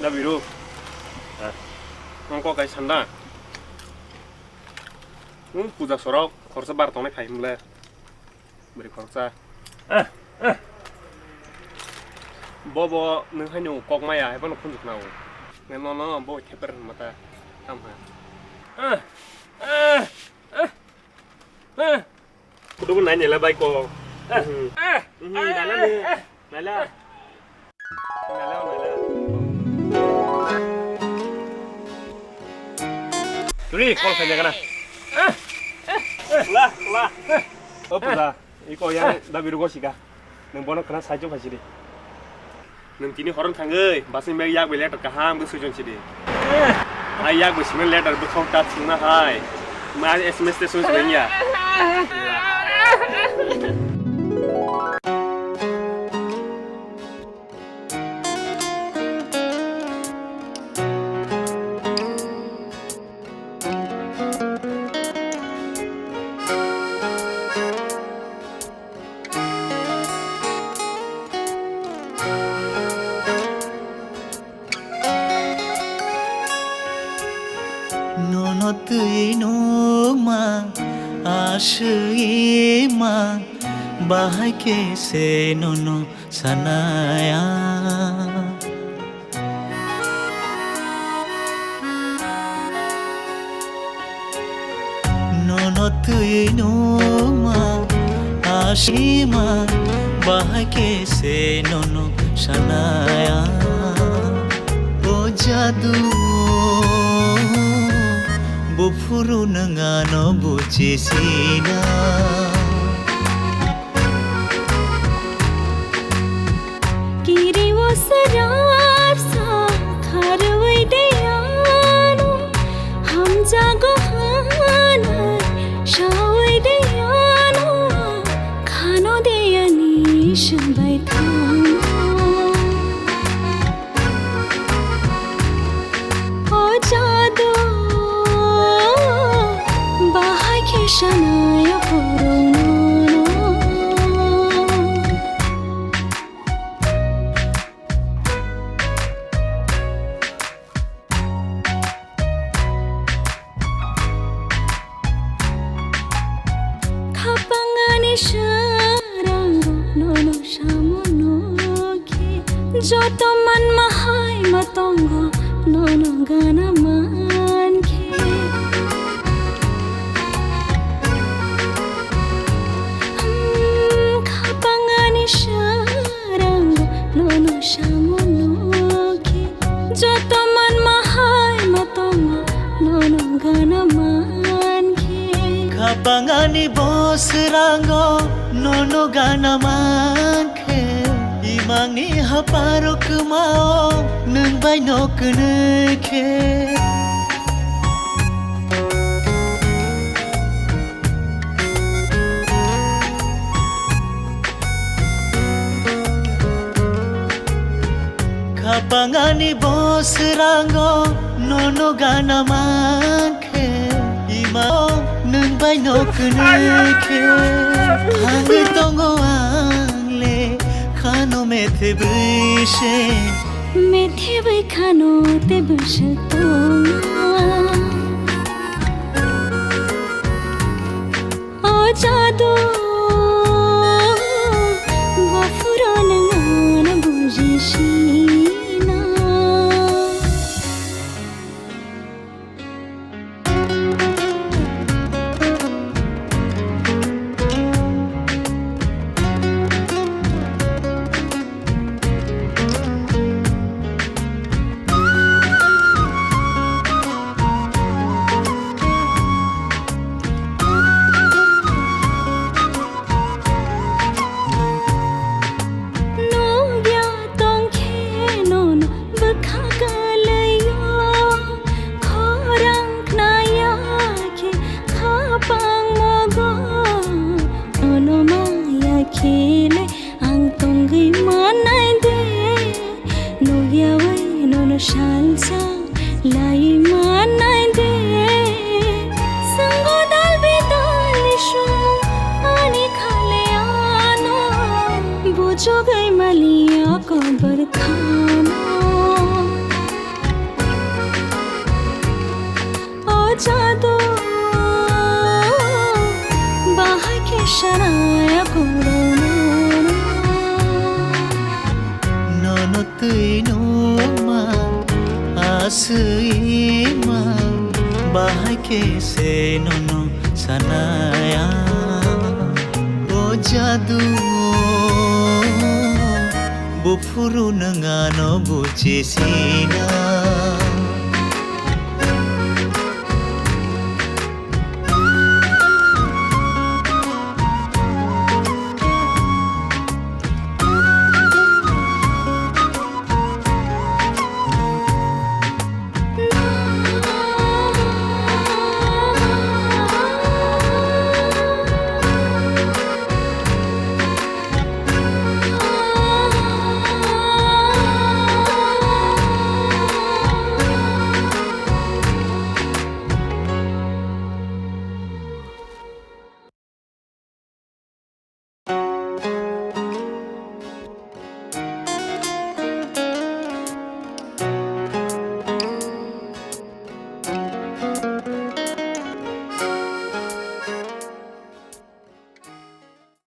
나 위로. नको कहीं ठंडा पूजा सोरा खर्चा बार तो नहीं खाई मुले बड़ी खर्चा बो नोंให้หนูกอกไม่อ่ะให้พวกเราคุ้นจุกเรางั้นน้องๆโบเทปเปอร์มาแต่ทำหาคุณดูไหนเนี่ยละใบกองไหนแล้วเนี่ยไหนแล้วCuri, kalau saya jangan lah, apa dah? Iko yang dah biru gosip kah? Neng bono kena saja macam ni. Neng kini orang tangga, bahasa Melayu yak beli letter kaham tu sujon ciri. Ayah gue sih letter betul tak sih hai. Mas SMS tu sujon sebenarnya. Asyima bahagia senono sanaya nono tuinuma asyima bahagia senono sanaya oh jadu Bufuru nangano bucisina Kiri wo sarab sa kharwai deyano Hum jago hana shawai deyano Khano deyani shabai thano O jadu Shanaya puruno Kapangani sharango nono shamono ki Joto man mahai matongo nono gana man ki Sharango nono shamonoki Joto man mahai matongo nono gana manki Kapangani bos rango nono gana manke Imangi haparok mao nung bay nok neke Kapangani bos rango nono gana manke Imao nung bay nok neke Hangi tongo angle khano methe bishe Methe bai khano te bishe tonga O jadu Wafurana ngana bujishi Shalsa lai manai de sango dal bidalisho ani khale ano bujo gai malia kabar khano ma asui ma bahai ke se nono sanaya o jadu bufuru nangano bucesina